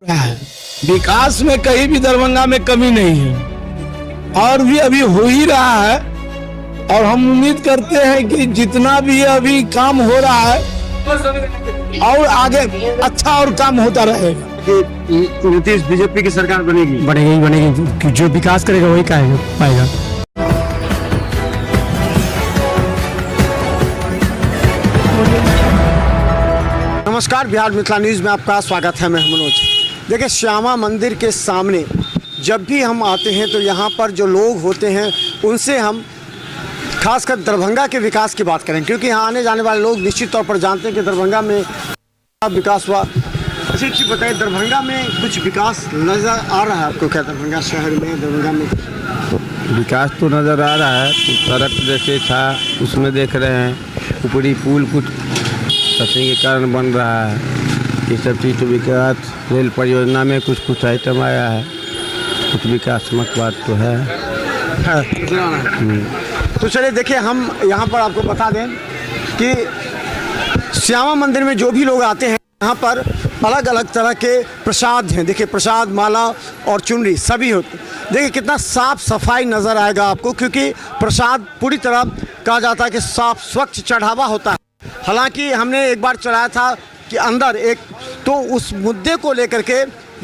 है। विकास में कहीं भी दरभंगा में कमी नहीं है और भी अभी हो ही रहा है और हम उम्मीद करते हैं कि जितना भी अभी काम हो रहा है और आगे अच्छा और काम होता रहेगा। नीतीश बीजेपी की सरकार बनेगी बनेगी जो विकास करेगा वही पाएगा। नमस्कार, बिहार मिथिला न्यूज़ में आपका स्वागत है। मैं मनोज। देखिए, श्यामा मंदिर के सामने जब भी हम आते हैं तो यहाँ पर जो लोग होते हैं उनसे हम खासकर दरभंगा के विकास की बात करें, क्योंकि यहाँ आने जाने वाले लोग निश्चित तौर पर जानते हैं कि दरभंगा में विकास हुआ। अच्छा, एक चीज़ बताइए, दरभंगा में कुछ विकास नज़र आ रहा है आपको क्या? दरभंगा शहर में, दरभंगा में विकास तो नज़र आ रहा है। सड़क जैसे था उसमें देख रहे हैं, ऊपरी पुल कुछ सतही के कारण बन रहा है। ये सब चीज़ तो विकास, रेल परियोजना में कुछ आइटम आया है, कुछ विकासात्मक बात तो है। तो चलिए देखिए, हम यहाँ पर आपको बता दें कि श्यामा मंदिर में जो भी लोग आते हैं यहाँ पर अलग अलग तरह के प्रसाद हैं। देखिए, प्रसाद, माला और चुनरी सभी होते। देखिए कितना साफ सफाई नज़र आएगा आपको, क्योंकि प्रसाद पूरी तरह कहा जाता है कि साफ स्वच्छ चढ़ावा होता है। हालांकि हमने एक बार चढ़ाया था कि अंदर एक, तो उस मुद्दे को लेकर के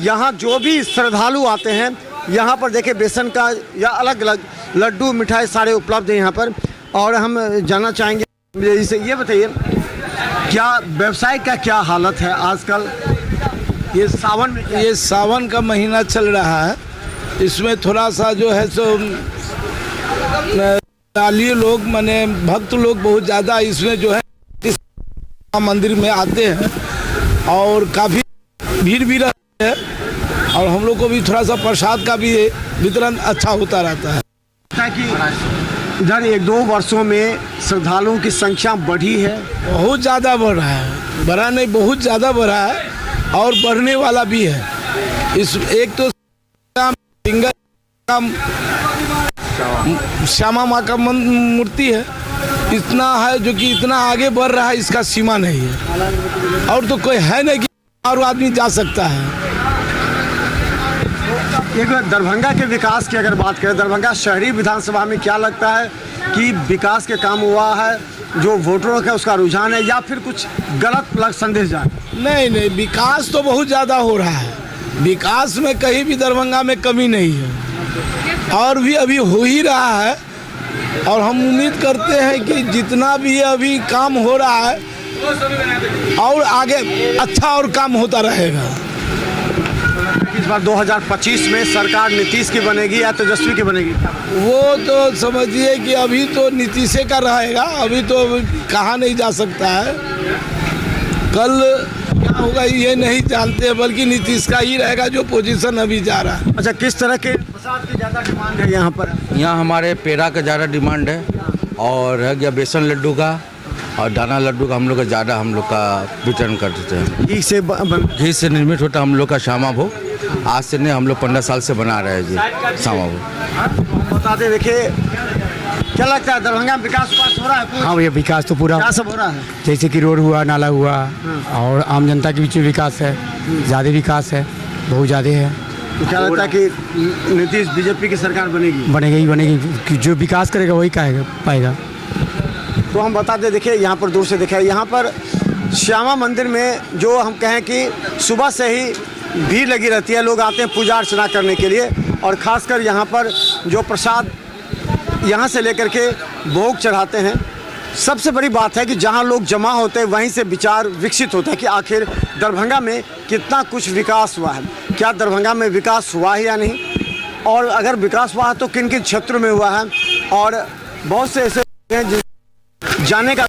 यहाँ जो भी श्रद्धालु आते हैं यहाँ पर देखिए बेसन का या अलग अलग लड्डू मिठाई सारे उपलब्ध हैं यहाँ पर। और हम जानना चाहेंगे इसे, ये बताइए क्या व्यवसाय का क्या हालत है आजकल? ये सावन का महीना चल रहा है, इसमें थोड़ा सा जो है सो श्रद्धालु लोग माने भक्त लोग बहुत ज़्यादा इसमें जो है मंदिर में आते हैं और काफ़ी भीड़ भी रहती है और हम लोग को भी थोड़ा सा प्रसाद का भी वितरण अच्छा होता रहता है। कि इधर एक दो वर्षों में श्रद्धालुओं की संख्या बढ़ी है, बहुत ज़्यादा बढ़ रहा है। बढ़ा नहीं, बहुत ज़्यादा बढ़ा है और बढ़ने वाला भी है। इस एक तो सिंगल श्यामा माँ का मूर्ति है, इतना है जो कि इतना आगे बढ़ रहा है, इसका सीमा नहीं है और तो कोई है नहीं कि और आदमी जा सकता है। एक दरभंगा के विकास की अगर बात करें, दरभंगा शहरी विधानसभा में क्या लगता है कि विकास के काम हुआ है? जो वोटरों का उसका रुझान है या फिर कुछ गलत संदेश जा? नहीं, विकास तो बहुत ज़्यादा हो रहा है। विकास में कहीं भी दरभंगा में कमी नहीं है और भी अभी हो ही रहा है और हम उम्मीद करते हैं कि जितना भी अभी काम हो रहा है और आगे अच्छा और काम होता रहेगा। इस बार 2025 में सरकार नीतीश की बनेगी या तेजस्वी की बनेगी? वो तो समझिए कि अभी तो नीतीश का रहेगा, अभी तो कहा नहीं जा सकता है। कल क्या होगा ये नहीं जानते, बल्कि नीतीश का ही रहेगा जो पोजीशन अभी जा रहा है। अच्छा, किस तरह के प्रसाद की ज़्यादा डिमांड है यहाँ पर? यहाँ हमारे पेड़ा का ज़्यादा डिमांड है और है गया बेसन लड्डू का और दाना लड्डू का हम लोग का ज़्यादा हम लोग का वितरण करते हैं। घी से निर्मित होता हम लोग का श्यामा भोग। आज से नहीं, हम लोग 15 साल से बना रहे हैं जी श्यामा भोग। बताते देखिए, क्या लगता है दरभंगा में विकास हो रहा है? हाँ भैया, विकास तो पूरा क्या सब हो रहा है? जैसे कि रोड हुआ, नाला हुआ और आम जनता के बीच में विकास है, ज़्यादा विकास है, बहुत ज़्यादा है। तो क्या लगता है कि नीतीश बीजेपी की सरकार बनेगी जो विकास करेगा वही पाएगा। तो हम बता दें, देखिए यहाँ पर दूर से देखा, यहाँ पर श्यामा मंदिर में जो हम कहें कि सुबह से ही भीड़ लगी रहती है। लोग आते हैं पूजा अर्चना करने के लिए और ख़ासकर यहाँ पर जो प्रसाद यहाँ से लेकर के भोग चढ़ाते हैं। सबसे बड़ी बात है कि जहाँ लोग जमा होते हैं वहीं से विचार विकसित होता है कि आखिर दरभंगा में कितना कुछ विकास हुआ है, क्या दरभंगा में विकास हुआ है या नहीं, और अगर विकास हुआ है तो किन किन क्षेत्रों में हुआ है। और बहुत से ऐसे हैं जाने का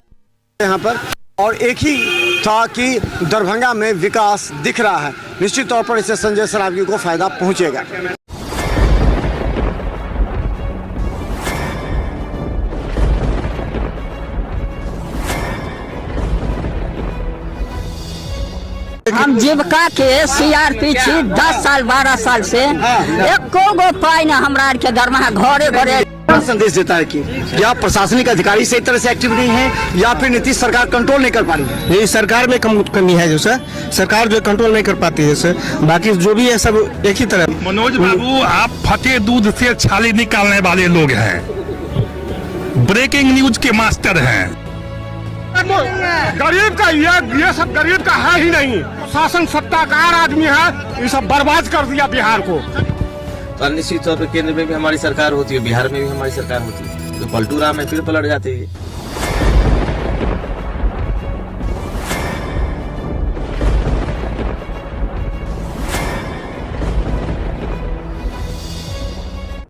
यहाँ पर, और एक ही था कि दरभंगा में विकास दिख रहा है। निश्चित तौर पर इससे संजय सरावगी को फ़ायदा पहुँचेगा। हम जीविका के CRP छी 10 साल 12 साल से एको गो पाई न हमरा के दरमाहा घरे घरे क्या संदेश देता है कि या प्रशासनिक अधिकारी सही तरह से एक्टिव नहीं है या फिर नीतीश सरकार कंट्रोल नहीं कर पा रही है? ये सरकार में कमी है जो सर, सरकार जो कंट्रोल नहीं कर पाती है सर, बाकी जो भी है सब एक ही तरह। मनोज बाबू, आप फटे दूध से छाली निकालने वाले लोग हैं, ब्रेकिंग न्यूज के मास्टर हैं। गरीब का ये सब गरीब का है ही नहीं, शासन सत्ताकार आदमी है, ये सब बर्बाद कर दिया बिहार को। तो निश्चित तौर पर केंद्र में भी हमारी सरकार होती है, बिहार में भी हमारी सरकार होती है, तो पलटू राम में फिर पलट जाती है।